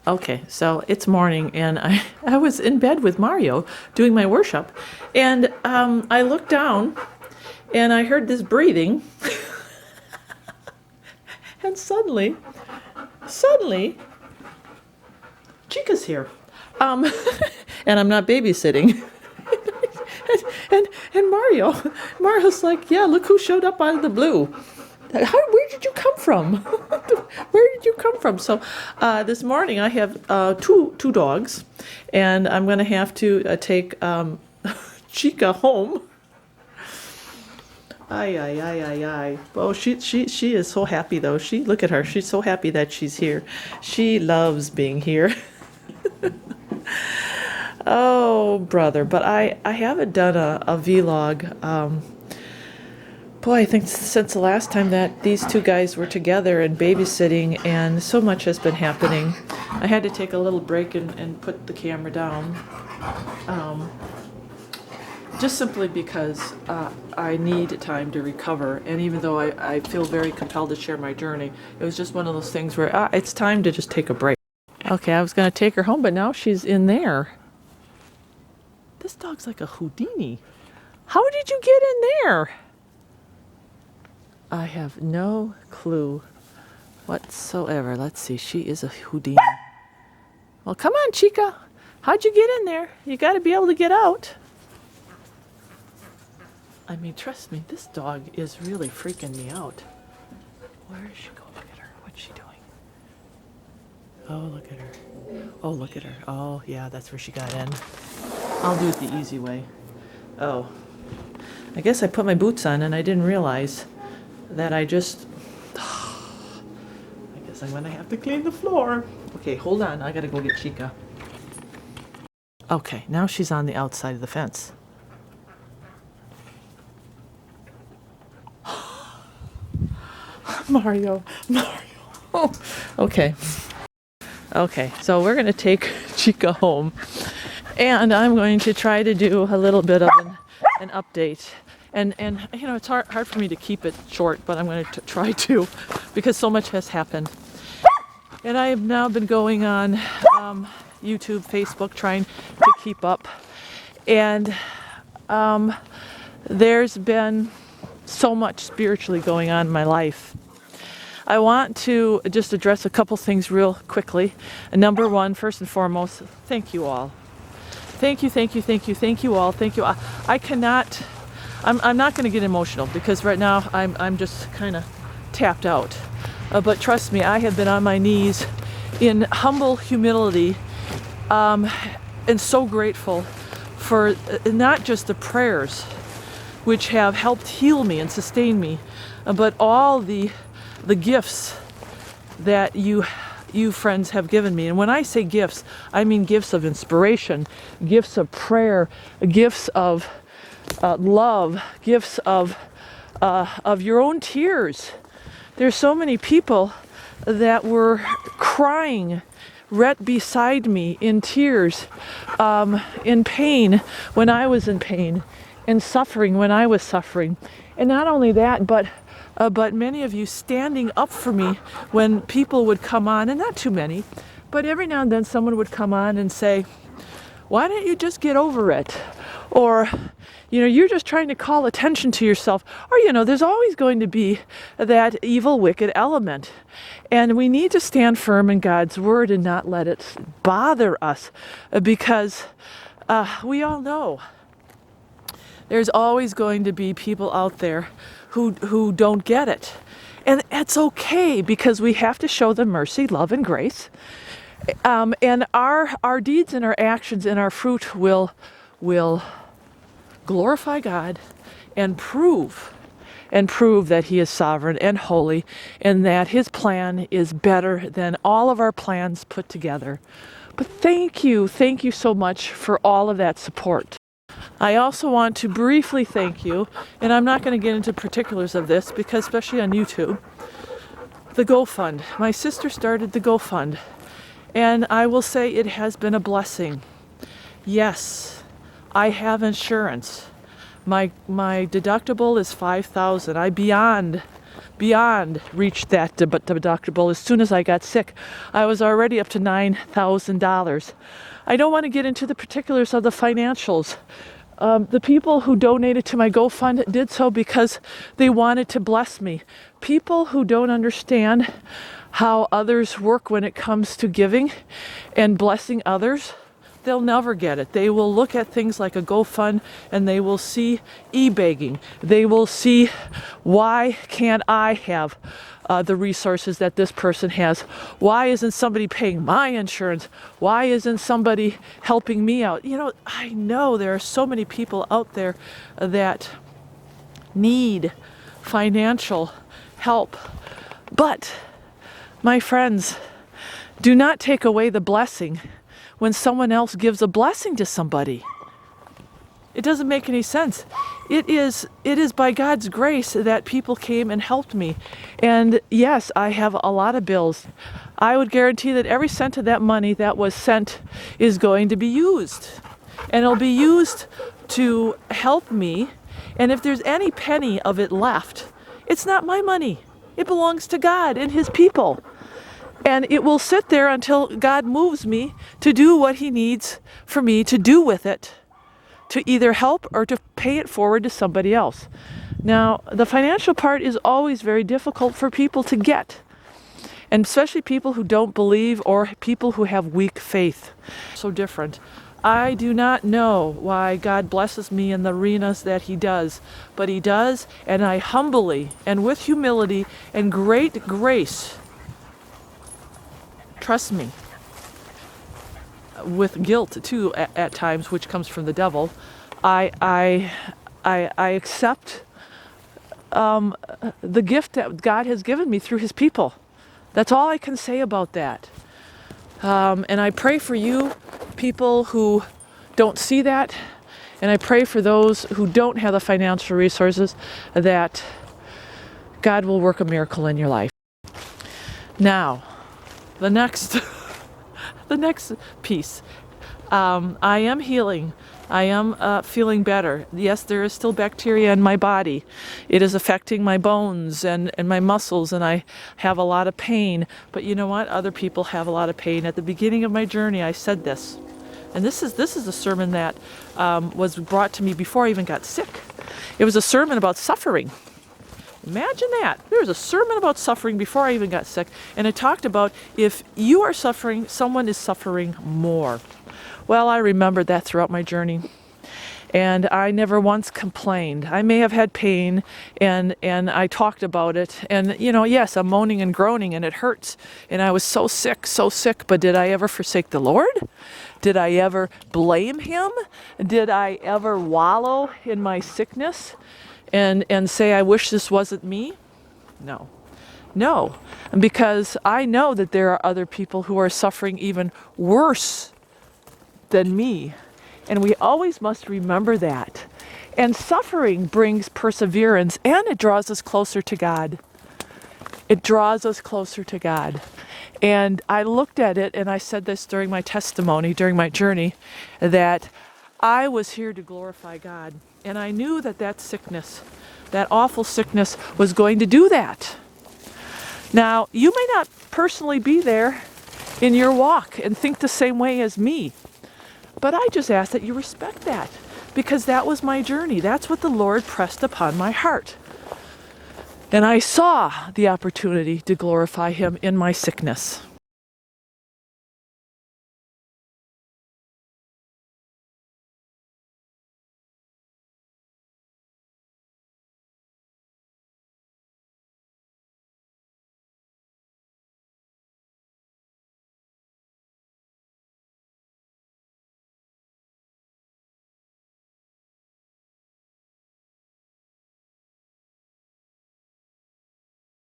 Okay, so it's morning, and I was in bed with Mario doing my worship, and I looked down, and I heard this breathing, and suddenly, Chica's here, and I'm not babysitting. And Mario's like, yeah, look who showed up out of the blue. Where did you come from? Where did you come from? So this morning I have two dogs, and I'm going to have to take Chica home. Ay. Oh, she is so happy though. Look at her. She's so happy that she's here. She loves being here. Oh, brother. But I haven't done a vlog. Boy, I think since the last time that these two guys were together and babysitting, and so much has been happening. I had to take a little break and put the camera down. Just simply because I need time to recover. And even though I feel very compelled to share my journey, it was just one of those things where it's time to just take a break. Okay, I was going to take her home, but now she's in there. This dog's like a Houdini. How did you get in there? I have no clue whatsoever. Let's see, she is a Houdini. Well, come on, Chica. How'd you get in there? You got to be able to get out. I mean, trust me, this dog is really freaking me out. Where is she going? Look at her. What's she doing? Oh, look at her. Oh, look at her. Oh, yeah, that's where she got in. I'll do it the easy way. Oh, I guess I put my boots on and I didn't realize that I guess I'm gonna have to clean the floor. Okay, hold on. I gotta go get Chica. Okay, now she's on the outside of the fence. Mario. Okay, so we're gonna take Chica home, and I'm going to try to do a little bit of an update. And you know, it's hard for me to keep it short, but I'm going to try to, because so much has happened. And I have now been going on YouTube, Facebook, trying to keep up. And there's been so much spiritually going on in my life. I want to just address a couple things real quickly. Number one, first and foremost, thank you all. Thank you all. Thank you. I cannot... I'm not going to get emotional because right now I'm just kind of tapped out. But trust me, I have been on my knees in humble humility and so grateful for not just the prayers which have helped heal me and sustain me, but all the gifts that you friends have given me. And when I say gifts, I mean gifts of inspiration, gifts of prayer, gifts of love, gifts of your own tears. There's so many people that were crying right beside me in tears, in pain when I was in pain, in suffering when I was suffering. And not only that, but many of you standing up for me when people would come on, and not too many, but every now and then someone would come on and say, why don't you just get over it? Or, you know, you're just trying to call attention to yourself. Or, you know, there's always going to be that evil, wicked element. And we need to stand firm in God's word and not let it bother us, because we all know there's always going to be people out there who don't get it. And it's okay, because we have to show them mercy, love, and grace. And our deeds and our actions and our fruit will glorify God and prove that He is sovereign and holy, and that His plan is better than all of our plans put together. But thank you so much for all of that support. I also want to briefly thank you, and I'm not going to get into particulars of this, because especially on YouTube, the GoFund. My sister started the GoFund, and I will say it has been a blessing. Yes, I have insurance. My deductible is $5,000. I beyond beyond reached that deductible. As soon as I got sick, I was already up to $9,000. I don't want to get into the particulars of the financials. The people who donated to my GoFund did so because they wanted to bless me. People who don't understand how others work when it comes to giving and blessing others, they'll never get it. They will look at things like a GoFund and they will see e-begging. They will see, why can't I have the resources that this person has? Why isn't somebody paying my insurance? Why isn't somebody helping me out? I know there are so many people out there that need financial help. But, my friends, do not take away the blessing when someone else gives a blessing to somebody. It doesn't make any sense. It is by God's grace that people came and helped me. And yes, I have a lot of bills. I would guarantee that every cent of that money that was sent is going to be used. And it'll be used to help me. And if there's any penny of it left, it's not my money. It belongs to God and His people. And it will sit there until God moves me to do what He needs for me to do with it, to either help or to pay it forward to somebody else. Now, the financial part is always very difficult for people to get, and especially people who don't believe or people who have weak faith. So different. I do not know why God blesses me in the arenas that He does, but He does, and I humbly and with humility and great grace, trust me, with guilt too at times, which comes from the devil, I accept the gift that God has given me through His people. That's all I can say about that. And I pray for you, people who don't see that, and I pray for those who don't have the financial resources, that God will work a miracle in your life. Now, the next piece. I am healing. I am feeling better. Yes, there is still bacteria in my body. It is affecting my bones and my muscles, and I have a lot of pain. But you know what? Other people have a lot of pain. At the beginning of my journey, I said this. And this is a sermon that was brought to me before I even got sick. It was a sermon about suffering. Imagine that. There was a sermon about suffering before I even got sick. And it talked about if you are suffering, someone is suffering more. Well, I remembered that throughout my journey. And I never once complained. I may have had pain, and I talked about it. And, yes, I'm moaning and groaning, and it hurts. And I was so sick. But did I ever forsake the Lord? Did I ever blame Him? Did I ever wallow in my sickness and say, I wish this wasn't me? No. Because I know that there are other people who are suffering even worse than me. And we always must remember that. And suffering brings perseverance, and it draws us closer to God. It draws us closer to God. And I looked at it, and I said this during my testimony, during my journey, that I was here to glorify God. And I knew that sickness, that awful sickness, was going to do that. Now, you may not personally be there in your walk and think the same way as me. But I just ask that you respect that, because that was my journey. That's what the Lord pressed upon my heart. And I saw the opportunity to glorify Him in my sickness.